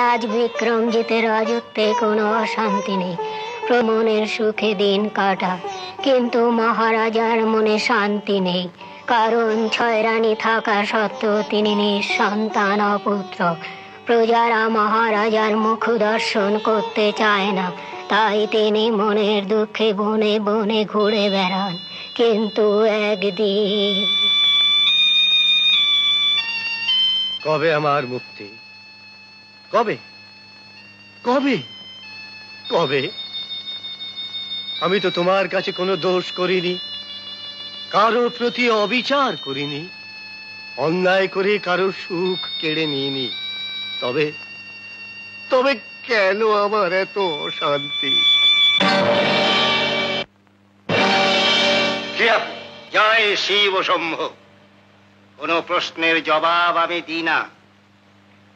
মহারাজ বিক্রমজিতের রাজত্বে কোনো অশান্তি নেই, মনের সুখে দিন কাটায়, কিন্তু মহারাজার মনে শান্তি নেই, কারণ 6 রানী থাকা সত্ত্বেও তিনি নিঃসন্তান অপুত্র। প্রজারা মহারাজার মুখ দর্শন করতে চায় না, তাই তিনি মনের দুঃখে বনে বনে ঘুরে বেড়ান। কিন্তু একদিন। কবে আমার মুক্তি? কবে কবে কবে? আমি তো তোমার কাছে কোনো দোষ করিনি, কারো প্রতি অবিচার করিনি, অন্যায় করে কারো সুখ কেড়ে নিইনি। তবে তবে কেন আমার এত অশান্তি? জয় শিব শম্ভ। কোনো প্রশ্নের জবাব আমি দিই না,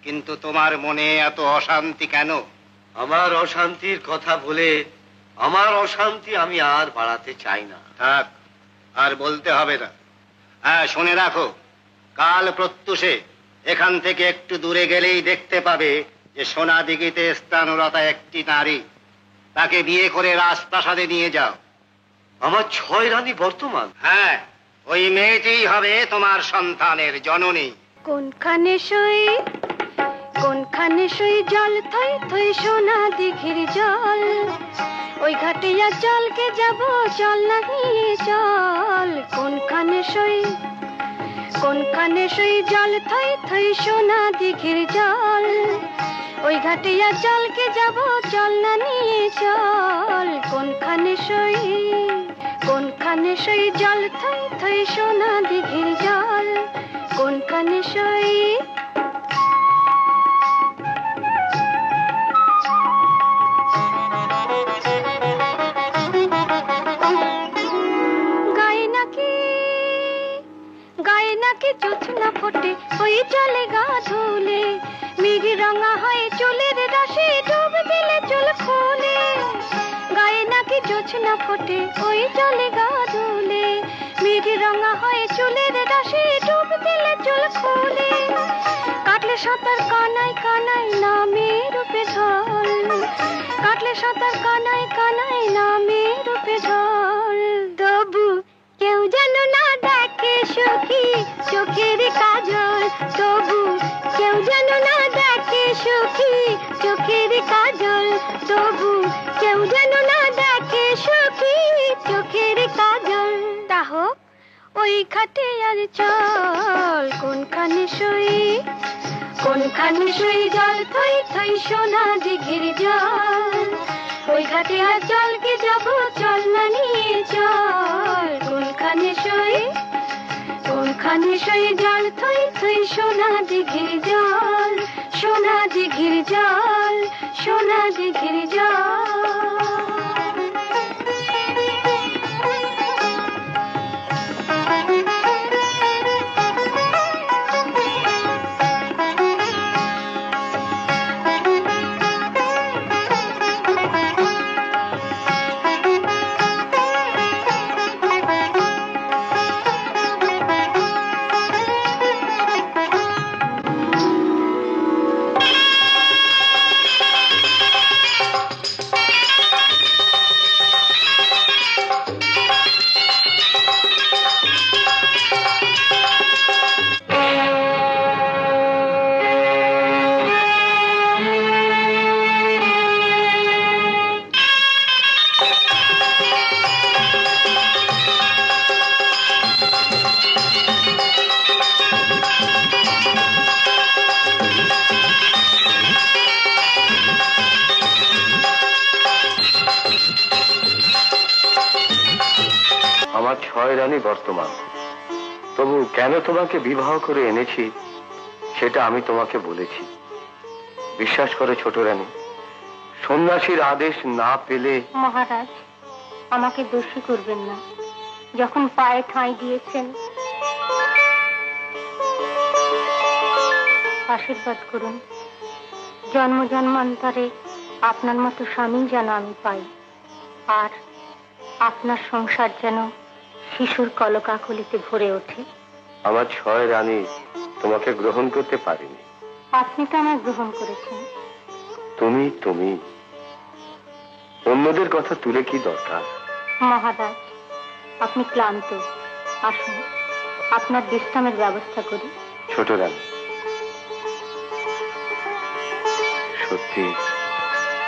কিন্তু তোমার মনে এত অশান্তি কেন? আমার অশান্তির কথা বলে আমার অশান্তি আমি আর বাড়াতে চাই না। থাক, আর বলতে হবে না। হ্যাঁ, শুনে রাখো, কাল প্রত্যুষে এখান থেকে একটু দূরে গেলেই দেখতে পাবে যে সোনাদিঘিতে স্থানরতা একটি নারী। তাকে বিয়ে করে রাজপ্রাসাদে নিয়ে যাও। আমার 6 রানী বর্তমান? হ্যাঁ, ওই মেয়েটিই হবে তোমার সন্তানের জননী। কোনখানে সই জল থই থই সোনা দিঘির জল, ওই ঘাটিয়া জলকে যাব, চল না নিয়ে চল। কোনখানে সই জল থই থই সোনা দিঘির জল, ওই ঘাটিয়া জলকে যাব, চল না নিয়ে চল। কোনখানে সই জল থই থই সোনা দিঘির জল, কোনখানে সই। গায়ে নাকি জোছনা ফোটে ওই জলে গা ধুলে, মিরি রঙা হয়ে চুলের রসে ডুব দিলে চুল খুলে। গায়ে নাকি জোছনা ফোটে ওই জলে গা ধুলে, মিরি রঙা হয়ে চুলের রসে ডুব দিলে চুল খুলে। কাটলে সাঁতার কানাই কানাই নামে রূপে ঢল, কাটলে সাঁতার কানাই কানাই নামে রূপে ঢল। তবু কেউ যেন না দেখে সখী চোখের কাজল, তবু কেউ যেন না দেখে সখী চোখের কাজল, তবু কেউ যেন না দেখে সখী চোখের কাজল। তাহ ওই ঘাটে আর চল। কোনখানে সই জল থই থই সোনা দিঘির জল, ওই ঘাটে আর জলকে যাব, চল না নিয়ে চল। কোনখানে সই জল থই থই সোনা দিঘির জল, সোনা দিঘির জল, সোনা দিঘির জল। আমার 6 রানী বর্তমান, তবু কেন তোমাকে বিবাহ করে এনেছি সেটা আমি তোমাকে বলেছি। বিশ্বাস করে ছোট রানী, সন্ন্যাসীর আদেশ না পেলে। মহারাজ, আমাকে দোষী করবেন না। যখন পায়ে ঠাঁই দিয়েছেন, আশীর্বাদ করুন জন্ম জন্মান্তরে আপনার মতো স্বামী যেন আমি পাই, আর আপনার সংসার যেন শিশুর কলকাকলিতে ভরে ওঠে। আমার 6 রানী তোমাকে গ্রহণ করতে পারিনি। আপনি তো আমায় গ্রহণ করেছেন, তুমি তুমি অন্যদের কথা তুলে কি দরকার? মহারাজ, আপনি ক্লান্ত, আসুন আপনার বিশ্রামের ব্যবস্থা করি। ছোট রানী, সত্যি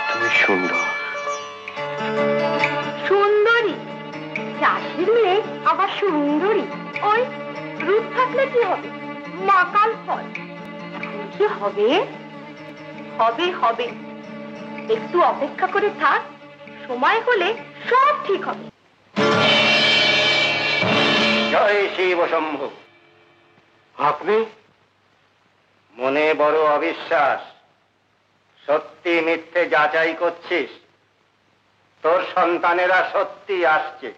তুমি সুন্দর। সুন্দরী? চাষির মেয়ে আবার সুন্দরী? ওই রূপ থাকলে কি হবে, মাকাল ফল। এখন কি হবে? হবে হবে, একটু অপেক্ষা করে থাক, সময় হলে সব ঠিক হবে। জয় শিব শম্ভু। আপনি? মনে বড় অবিশ্বাস, সত্যি মিথ্যে যাচাই করছিস? তোর সন্তানেরা সত্যি আসছে,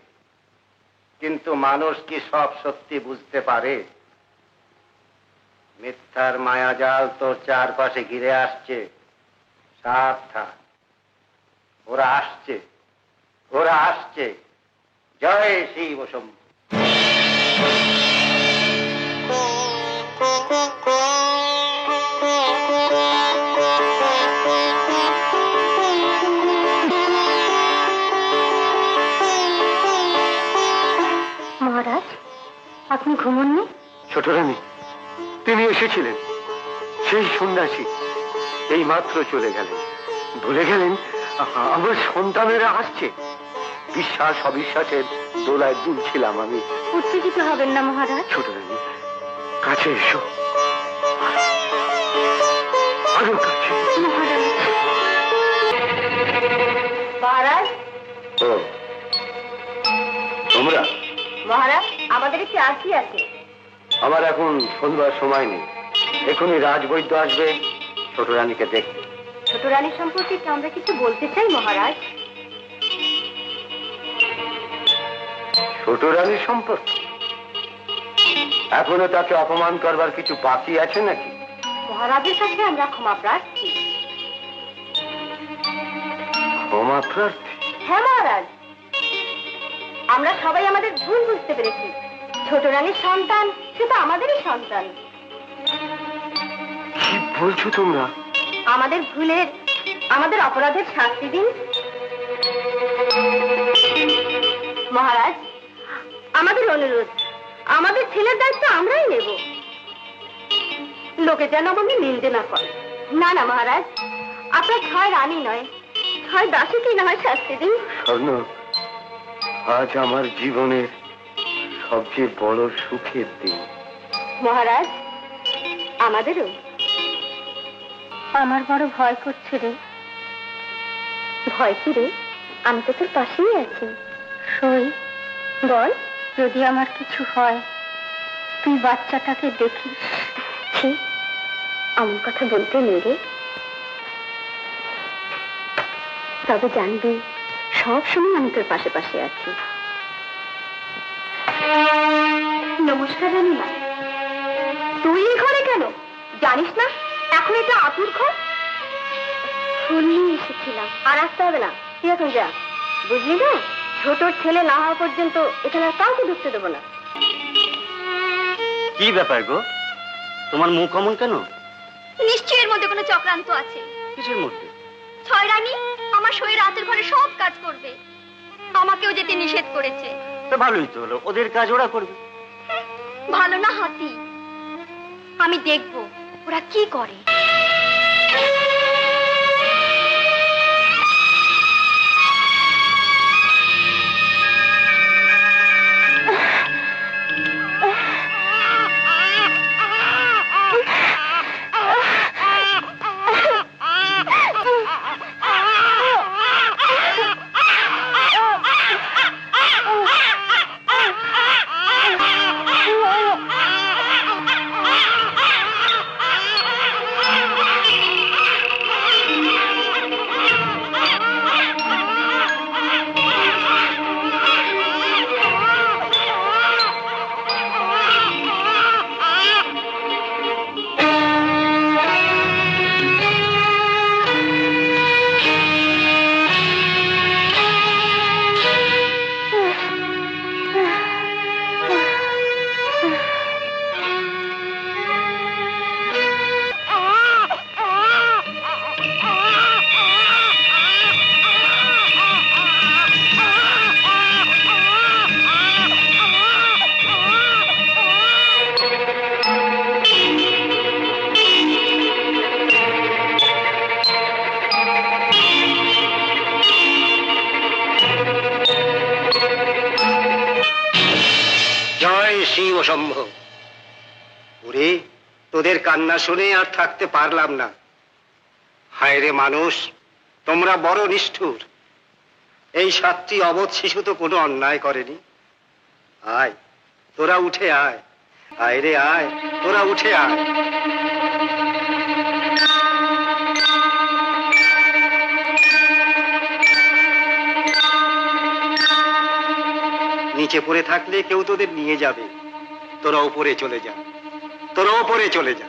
কিন্তু মানুষ কি সব সত্যি বুঝতে পারে? মিথ্যার মায়াজাল তোর চারপাশে ঘিরে আসছে, সাবধান। ওরা আসছে, ওরা আসছে। জয় শিব শম্ভু। মহারাজ, আপনি ঘুমননি? ছোট রানী, তিনি এসেছিলেন, সেই সন্ন্যাসী এই মাত্র চলে গেলেন। ভুলে গেলেন আমার সন্তানেরা আসছে। বিশ্বাস অবিশ্বাসের দোলায় দুলছিলাম আমি। উত্তেজিত হবেন না মহারাজ। ছোট রানী, কাছে এসো, আরো কাছে। মহারাজ, ও তোমরা? মহারাজ, আমাদের একটি আরতি আছে। আমার এখন সন্ধ্যার সময় নেই, এখনই রাজবৈদ্য আসবে ছোট রানীকে দেখতে। ছোট রানী সম্পর্কে আমরা কিছু বলতে চাই মহারাজ। ছোট রানী সম্পর্কে এখনো তাকে অপমান করবার কিছু বাকি আছে নাকি? মহারাজের কাছে আমরা ক্ষমা প্রার্থী। ক্ষমা প্রার্থী? হ্যাঁ মহারাজ, আমরা সবাই আমাদের ভুল বুঝতে পেরেছি। ছোট রানীর সন্তান সে তো আমাদেরই সন্তান। কি বলছো তোমরা? আমাদের ভুলের, আমাদের অপরাধের শাস্তি দিন মহারাজ। আমাদের অনুরোধ, আমাদের ছেলের দায়িত্ব আমরাই নেব। লোকে যেন আমাদের নিন্দে না করে। না না মহারাজ, আপনার ছয় রানী নয়, ছয় দাসীকেই না হয় শাস্তি দিন। স্বর্ণ, আজ আমার জীবনের সবচেয়ে বড় সুখের দিন। মহারাজ, আমাদেরও। আমার বড় ভয় করছে রে। ভয় কি রে? আমি তো তোর পাশেই আছি। সই, বল, যদি আমার কিছু হয় তুই বাচ্চাটাকে দেখিস। এমন কথা বলতে নেই রে। তবে জানবি সব সময় আমি তোর পাশে পাশে আছি। নমস্কার রানীমা। তুই এই ঘরে কেন? জানিস না এখন এটা আতুর ঘর? শুনিয়ে এসেছিলাম। আর আসতে হবে না, তুই এখন যা, বুঝলি না? ছোট ছেলে না হওয়া পর্যন্ত এখানে আর কাউকে ঢুকতে দেবো না। কি ব্যাপার গো, তোমার মুখ অমন কেন? নিশ্চয়ই এর মধ্যে কোনো চক্রান্ত আছে। কিসের মধ্যে? ছয় রানী আমার সই রাতের ঘরে সব কাজ করবে, আমাকেও যেতে নিষেধ করেছে। তো ভালোই তো হলো, ওদের কাজ ওরা করবে। ভালো না হাতি, আমি দেখবো ওরা কি করে। অশিব সম্ভব। ওরে, তোদের কান্না শুনে আর থাকতে পারলাম না। হায় রে মানুষ, তোমরা বড় নিষ্ঠুর। এই 7টি অবোধ শিশু তো কোনো অন্যায় করেনি। আয়, তোরা উঠে আয়। আয় রে আয়, তোরা উঠে আয়। নিচে পড়ে থাকলে কেউ তোদের নিয়ে যাবে। তোরা উপরে চলে যা, তোরা উপরে চলে যা।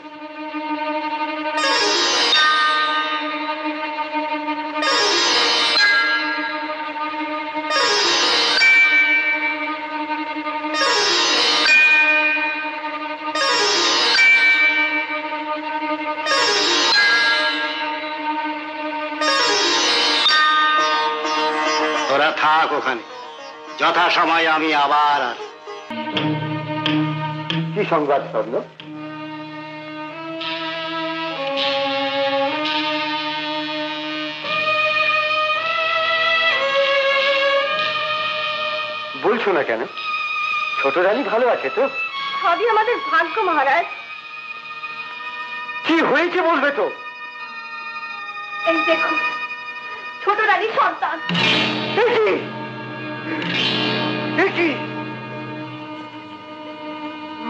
তোরা থাক ওখানে, যথা সময় আমি আবার আসব। কি সংবাদ স্বর্ণ? বলছো না কেন? ছোট রানী ভালো আছে তো? সবই আমাদের ভাগ্য মহারাজ। কি হয়েছে বলবে তো? এই দেখো, ছোট রানীর সন্তান।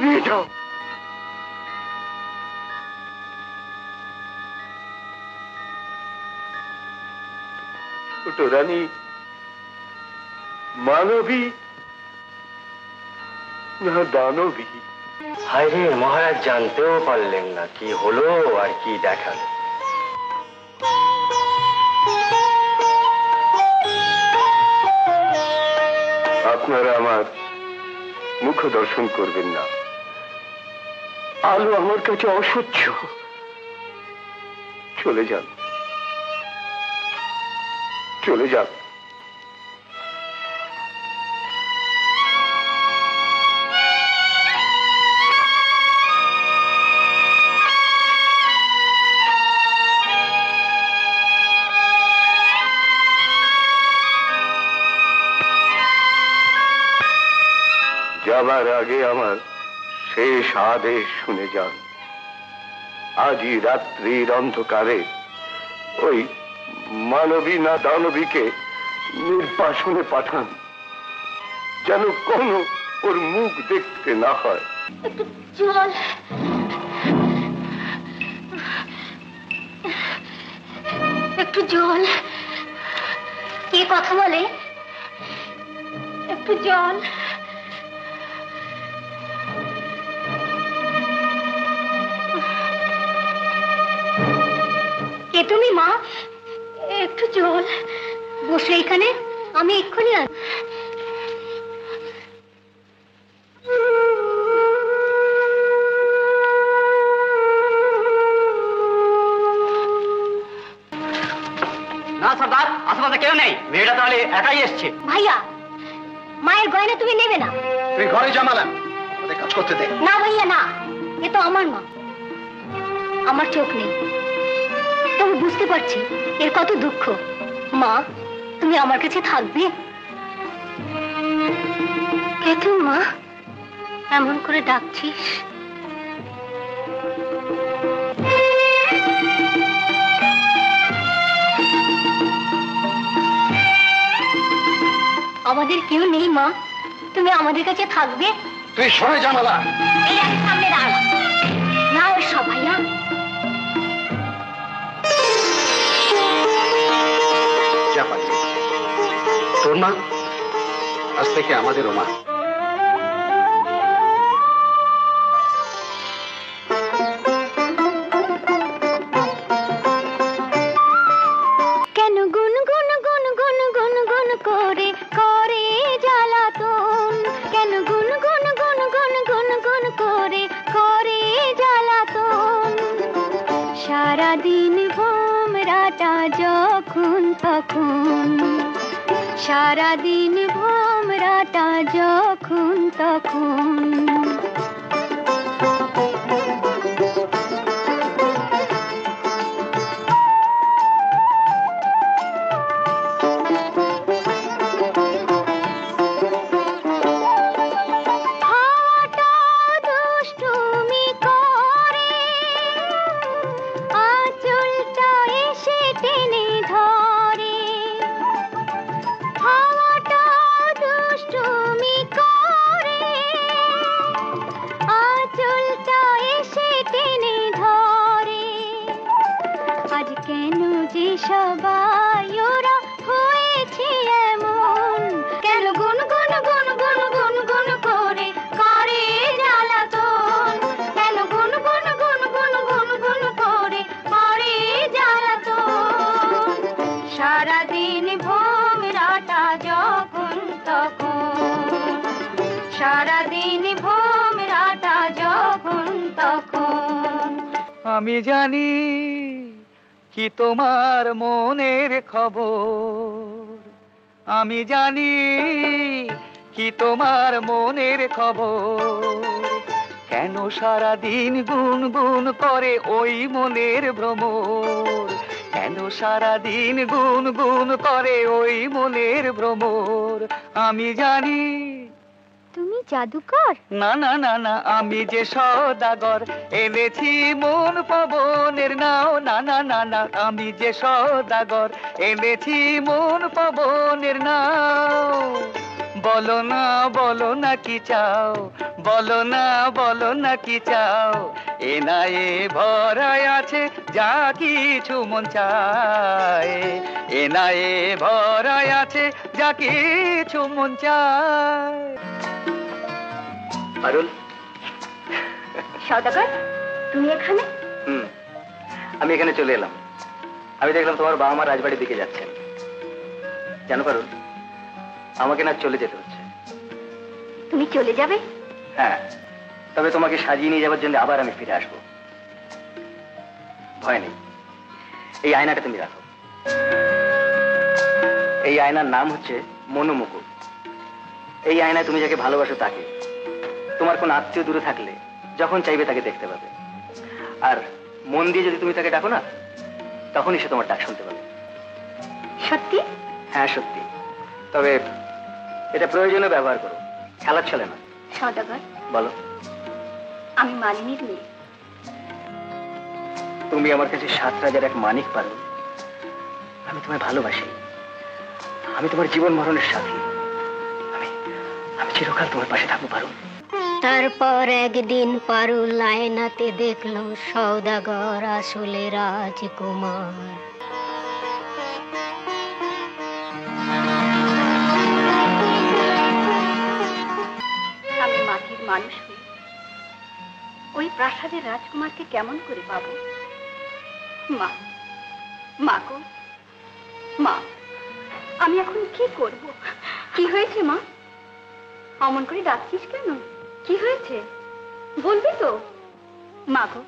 নিয়ে যাও। ছোট রানী মানবী না দানবী? হায় রে, মহারাজ জানতেও পারলেন না কি হলো আর কি দেখালো। আপনারা আমার মুখ দর্শন করবেন না। আলো আমার কাছে অসহ্য। চলে যান, চলে যান। যাবার আগে আমার শেষ আদেশ শুনে যান। আজই রাত্রির অন্ধকারে ওই মানবী না দানবীকে নির্বাসনে পাঠান, যেন কোনো ওর মুখ দেখতে না হয়। একটু জল, একটু জল। কে কথা বলে? একটু জল। কে তুমি মা? একটু জল। বসে এখানে, আমি এক্ষুনি আস। না সর্দার, আশেপাশে কেউ নেই। মেয়েটা তাহলে একাই এসছে। ভাইয়া, মায়ের গয়না তুমি নেবে না? তুই ঘরে জামালা, ওদের কাজ করতে দে। না ভাইয়া না, এ তো আমার মা। আমার চোখ নেই, তবু বুঝতে পারছি এর কত দুঃখ। মা, তুমি আমার কাছে থাকবে? কে তুই মা? এমন করে ডাকছিস? আমাদের কেউ নেই মা, তুমি আমাদের কাছে থাকবে? তুই সরে জামালা। এই আমি সামনে দাঁড়া। না ওই সব ভাইয়া। যা পারি। তোর মা আজ থেকে আমাদেরও মা। কেন গুন গুন গুন গুন গুন গুন করে করে জ্বালাতন? কেন গুন গুন গুন গুন গুন গুন করে করে জ্বালাতন? সারাদিন ভোমরাটা যখন তখন, সারাদিন ভোমরাটা যখন তখন। হাওয়াটা সারাদিন ভোমরাটা যখন তখন। আমি জানি কি তোমার মনের খবর, আমি জানি কি তোমার মনের খবর। কেন সারাদিন গুনগুন করে ওই মনের ভ্রমর, কেন সারাদিন গুনগুন করে ওই মনের ভ্রমর। আমি জানি। তুমি জাদুকর? না না না না, আমি যে সওদাগর, এনেছি মন পবনের নাও। না না না না, আমি যে সওদাগর, এনেছি মন পবনের নাও। বলো না কি চাও, বলো না কি চাও। এ না এ ভরায় আছে যা কিছু মন চায়, এ না এ ভরায় আছে যা কিছু মন চায়। পারুল, সওদাগর, তুমি এখানে? আমি এখানে চলে এলাম। আমি দেখলাম তোমার বাবা মা রাজবাড়ির দিকে যাচ্ছেন। জানো পারুল, আমাকে না চলে যেতে হচ্ছে। তুমি চলে যাবে? হ্যাঁ, তবে তোমাকে সাজিয়ে নিয়ে যাওয়ার জন্য আবার আমি ফিরে আসবো। ভয় নেই, এই আয়নাটা তুমি রাখো। এই আয়নার নাম হচ্ছে মনোমুকুট। এই আয়নায় তুমি যাকে ভালোবাসো তাকে, তোমার কোন আত্মীয় দূরে থাকলে যখন চাইবে তাকে দেখতে পাবে। আর মন দিয়ে যদি তুমি তাকে ডাকো না, তখনই সে তোমার ডাক শুনতে পাবে। সত্যি? হ্যাঁ সত্যি, তবে এটা প্রয়োজনে ব্যবহার করো, খেলার ছলে না। সওদাগর, বলো। আমি মালিনীর মেয়ে। তুমি আমার কাছে 7 রাজার এক মানিক পারো। আমি তোমায় ভালোবাসি, আমি তোমার জীবন মরণের সাথী। আমি চিরকাল তোমার পাশে থাকবো পারো। তারপর একদিন পারুল আয়নাতে দেখলো সওদাগর আসলে রাজকুমার। আমি মাটির মানুষ হয়ে ওই প্রাসাদের রাজকুমারকে কেমন করে পাবো? মা, মা গো মা, আমি এখন কি করব? কি হয়েছে মা? অমন করে ডাকছিস কেন? কি হয়েছে বলবি তো? মা গো,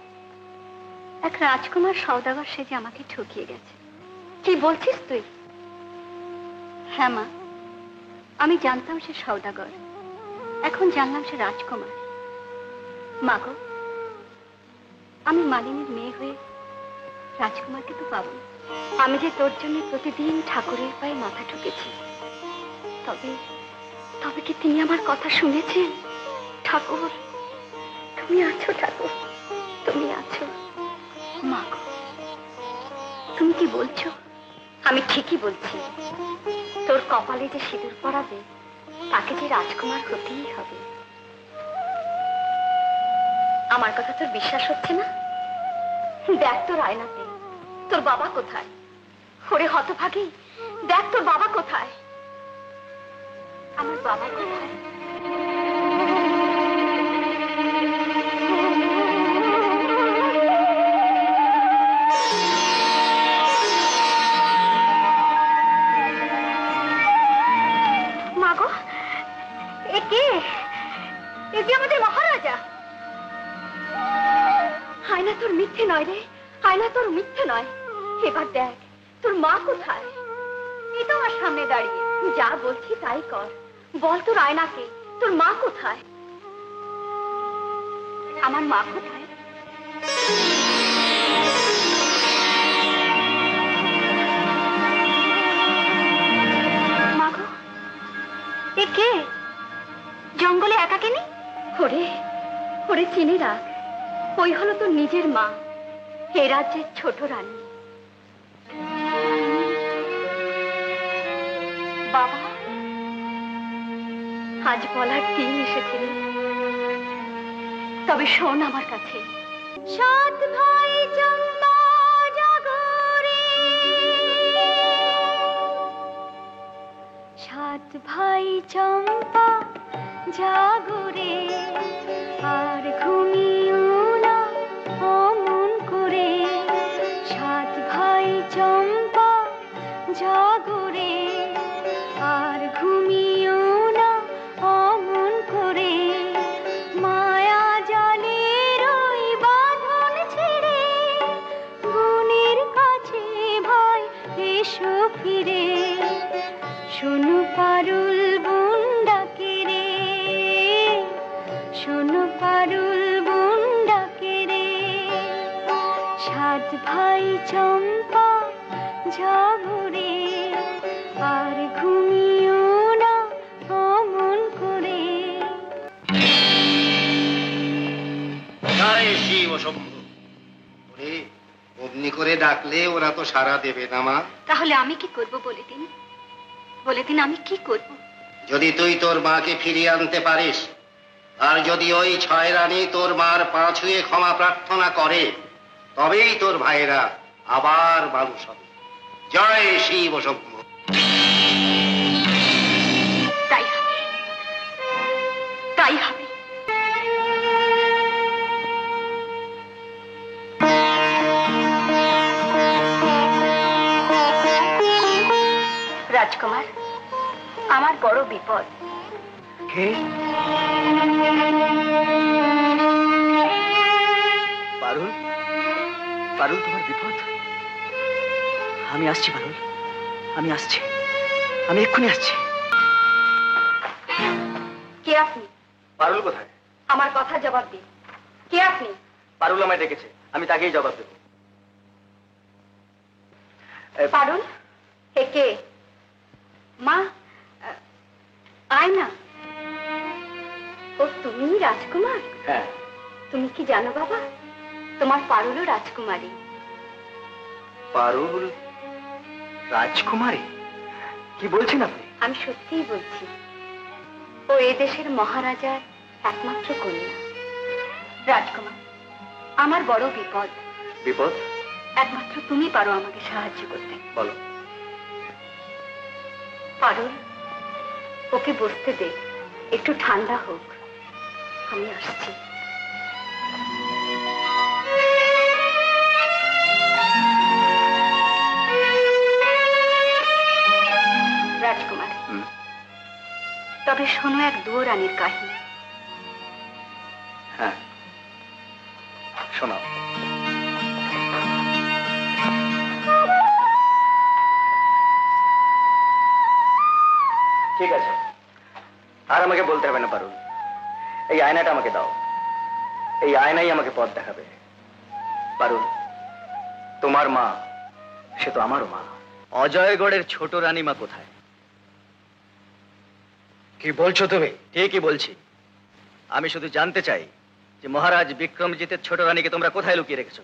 এক রাজকুমার সওদাগর সেজে আমাকে ঠকিয়ে গেছে। কি বলছিস তুই? হ্যাঁ মা, আমি জানতাম সে সওদাগর, এখন জানলাম সে রাজকুমার। মা গো, আমি মালিনীর মেয়ে হয়ে রাজকুমারকে তো পাবো। আমি যে তোর জন্য প্রতিদিন ঠাকুরের পায়ে মাথা ঠুকেছি, তবে তবে কি তিনি আমার কথা শুনেছেন? ঠাকুর, তুমি আছো ঠাকুর, তুমি আছো। মা গো, তুমি কি বলছো? আমি ঠিকই বলছি। তোর কপালে যে সিঁদুর পরাবে তাকে যে রাজকুমার হতেই হবে। আমার কথা তোর বিশ্বাস হচ্ছে না? দেখ তোর আয়নাতে তোর বাবা কোথায়। ওরে হতভাগী, দেখ তোর বাবা কোথায়। আমার বাবা কোথায়? মা গো, এ কে? এ যে আমাদের মহারাজা। আয়না তোর মিথ্যে নয় রে, আয়না তোর মিথ্যে নয়। এবার দেখ তোর মা কোথায়। এই তো আমার সামনে দাঁড়িয়ে। যা বলছি তাই কর, বল তোর আয়নাকে তোর মা কোথায়? আমার মা কোথায়? মা গো, এ কে? জঙ্গলে একাকিনী? ওরে ওরে, চিনি রাখ, ওই হলো তোর নিজের মা, এ রাজ্যের ছোট রানী। বাবা, আজ বলার দিন এসেছিল, তবে শোন আমার কাছে। 7 ভাই চম্পা জাগরে, 7 ভাই চম্পা জাগরে, আর ঘুমিও না অমন করে। 7 ভাই চম্পা জাগরে, আর ঘুমিও না অমন করে। শোনো পারুল বোন ডাকে রে, শোনো পারুল বোন ডাকে রে, সাত ভাই চম্পা ঝাগরে, আর ঘুমিও না অমন করে। জয় শিব শম্ভু। ওরে, অমনি করে ডাকলে ওরা তো সাড়া দেবে না মা। তাহলে আমি কি করব বলে দিন, বলে দিন আমি কি করব? যদি তুই তোর মাকে ফিরিয়ে আনতে পারিস, আর যদি ওই ছয় রানী তোর মার পা ছুঁয়ে ক্ষমা প্রার্থনা করে, তবেই তোর ভাইরা আবার মানুষ হবে। জয় শিব শম্ভু। তাই হবে, তাই হবে। রাজকুমার, আমার বড় বিপদ। কে? পারুল, পারুল তোমার বিপদ? আমি আসছি পারুল, আমি আসছি, আমি এক্ষুনি আসছি। কে আপনি? পারুল কোথায়? আমার কথা জবাব দিন। কে আপনি? পারুল আমায় ডেকেছে, আমি তাকেই জবাব দেবো। পারুল, হে কে? মা, আয় না। ও তুমি রাজকুমার? হ্যাঁ। তুমি কি জানো বাবা, তোমার পারুলও রাজকুমারী। পারুল রাজকুমারী? কি বলছেন আপনি? আমি সত্যিই বলছি। ও এদেশের মহারাজার একমাত্র কন্যা। রাজকুমার, আমার বড় বিপদ। বিপদ? একমাত্র তুমি পারো আমাকে সাহায্য করতে। বলো। পারুল, ওকে বসতে দে, একটু ঠান্ডা হোক, আমি আসছি। রাজকুমার, তবে শোনো এক দুয়ো রানীর কাহিনী। হ্যাঁ, শোনাও। ঠিক আছে, আর আমাকে বলতে হবে না পারুল। এই আয়নাটা আমাকে দাও, এই আয়নাই আমাকে পথ দেখাবে। পারুল, তোমার মা সে তো আমারও মা। অজয়গড়ের ছোট রানীমা কোথায়? কি বলছো তুমি? ঠিকই বলছি। আমি শুধু জানতে চাই যে মহারাজ বিক্রমজিতের ছোট রানীকে তোমরা কোথায় লুকিয়ে রেখেছো?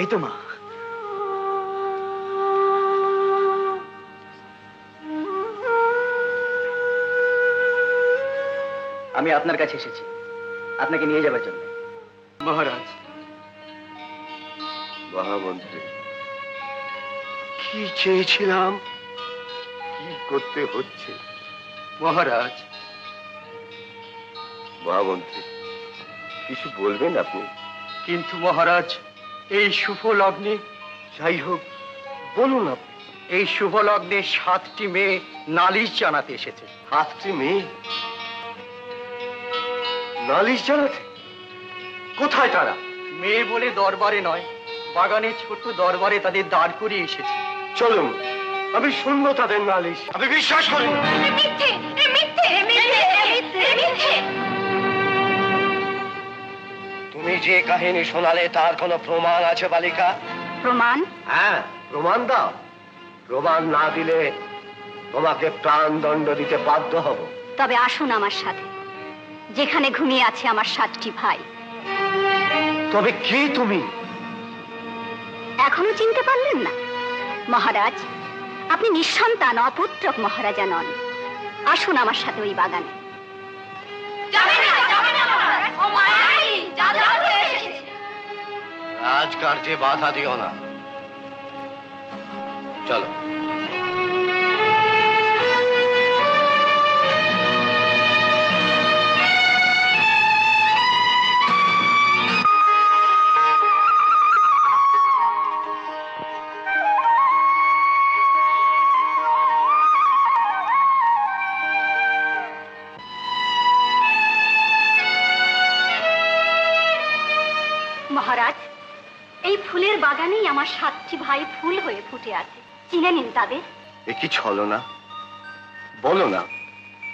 এই তো মা। আমি আপনার কাছে এসেছি আপনাকে নিয়ে যাবার জন্য। মহারাজ, মহামন্ত্রী, কি চেয়েছিলাম, কি করতে হচ্ছে? মহারাজ, মহামন্ত্রী, কিছু বলবেন আপনি? কিন্তু মহারাজ, এই শুভ লগ্নে, যাই হোক, বলুন আপনি। এই শুভ লগ্নে 7টি মেয়ে নালিশ জানাতে এসেছে। 7টি মেয়ে নালিশ জানাতে? কোথায় তারা? মেয়ে বলে দরবারে নয়, বাগানে ছোট দরবারে তাদের দাঁড় করিয়ে এসেছে। চলুন, আমি শুনবো তাদের নালিশ। আমি বিশ্বাস করি না। তুমি যে কাহিনী শোনালে তার কোনো প্রমাণ আছে বালিকা? প্রমাণ? হ্যাঁ, প্রমাণ দাও। প্রমাণ না দিলে তোমাকে প্রাণদণ্ড দিতে বাধ্য হব। তবে আসুন আমার সাথে, যেখানে ঘুমিয়ে আছে আমার 7টি ভাই। তবে কি তুমি? এখনো চিনতে পারলেন না? মহারাজ, আপনি নিঃসন্তান অপুত্রক মহারাজা নন। আসুন আমার সাথে ওই বাগানে। রাজকার্যে বাধা দিও না। চলো। মহারাজ, এই ফুলের বাগানেই সেখানেই আমার 7টি ভাই ফুল হয়ে ফুটে আছে। চিনে নিন তাদের। এ কি ছলনা, বলো না,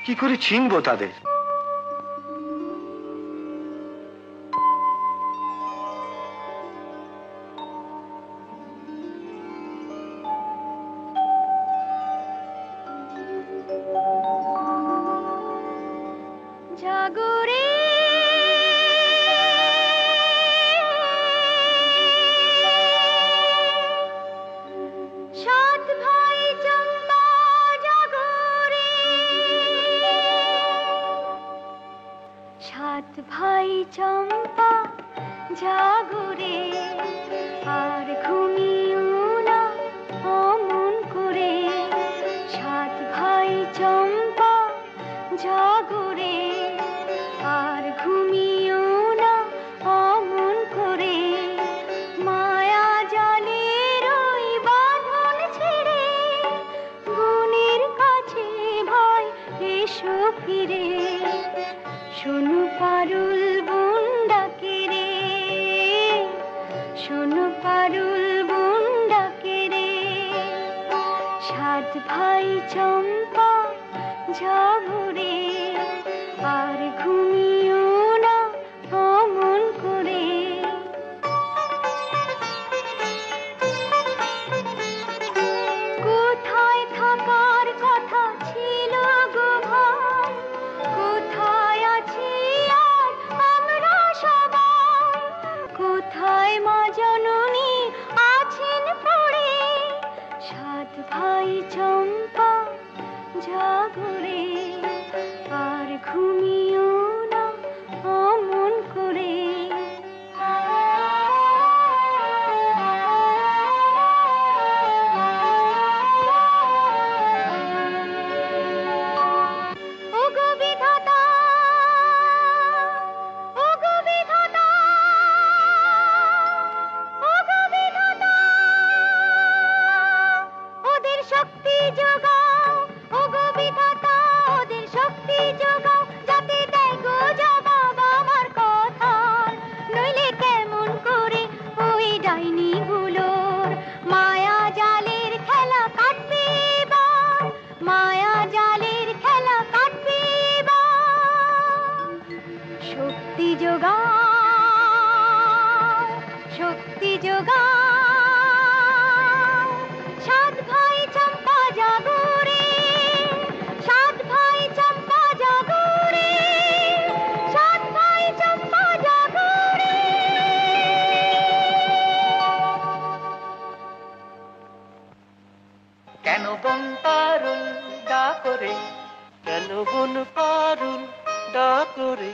কি করে চিনবো তাদের? জাগরে সাত ভাই চম্পা জাগরে, সাত ভাই চম্পা জাগরে, আর ঘুমিও না অমন করে। সাত ভাই চম্পা জাগরে, আর ঘুমিও না অমন করে। মায়া জালের ওই বাঁধন ছেড়ে গুণের কাছে ভাই এসো ফিরে। শোনো পারুল বোন ডাকে রে, শোনো পারুল বোন ডাকে রে। সাত ভাই চম্পা জাগরে, আর ঘুমিও না অমন করে। কোথায় থাকার কথা ছিল গো ভাই, কোথায় আছি আর আমরা সবাই। কোথায় মা জননী আছেন পড়ে। সাত ভাই চম্পা জাগরে, আর ঘুমিও না অমন করে। ওগো বিধাতা, ওগো বিধাতা, ওগো বিধাতা, ওদের শক্তি যোগাও। ওগো বিধাতা, ওদের শক্তি যোগাও, যাতে দেয় গো জবাব আমার কথার। নইলে কেমন করে ওই ডাইনিগুলোর মায়া জালের খেলা কাটবে এবার, মায়া জালের খেলা কাটবে এবার। শক্তি যোগাও, শক্তি যোগাও। সাত ভাই চম্পা জাগরে, সাত ভাই চম্পা জাগরে, সাত ভাই চম্পা জাগরে। কেন বন পারুল ডাকরে, কেন বন পারুল ডাকরে,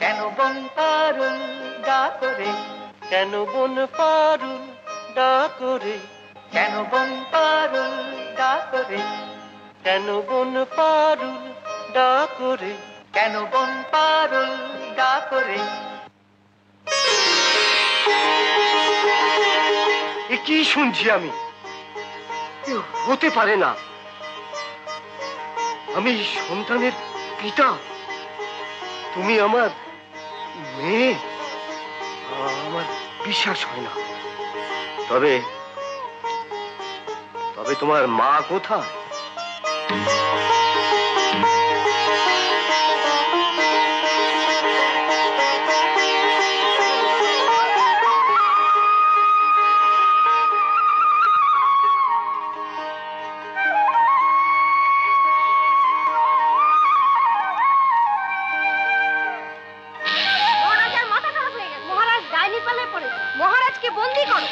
কেন বন পারুল ডাকরে, কেন বন পারুল ডাকরে, কেন বন পারুল ডাকরে, কেন বন পারুল ডাকরে, কেন বন পারুল ডাকরে। এ কি শুনছি আমি? এ হতে পারে না। আমি সন্তানের পিতা, তুমি আমার মেয়ে। আমার বিশ্বাস হয় না। তবে তবে তোমার মা কোথায়? মহারাজের মাথা খারাপ হয়ে গেছে। মহারাজ ডাইনি পালে পড়েছে। মহারাজকে বন্দি করো।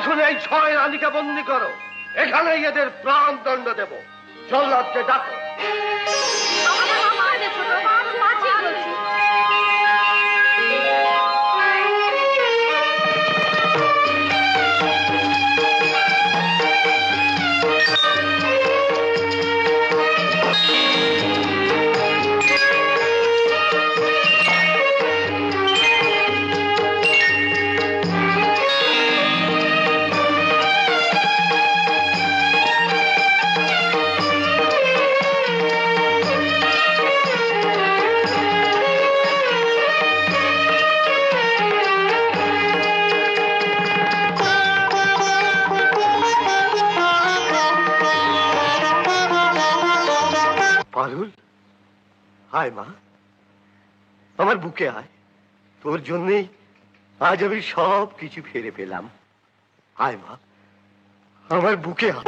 শুনে এই 6 রানীকে বন্দি করো, এখানেই এদের প্রাণ দণ্ড দেব। জল্লাদকে ডাকো। পারুল, আয় মা, আমার বুকে আয়। তোর জন্যই আজ আমি সব কিছু ফিরে পেলাম। আয় মা, আমার বুকে আয়।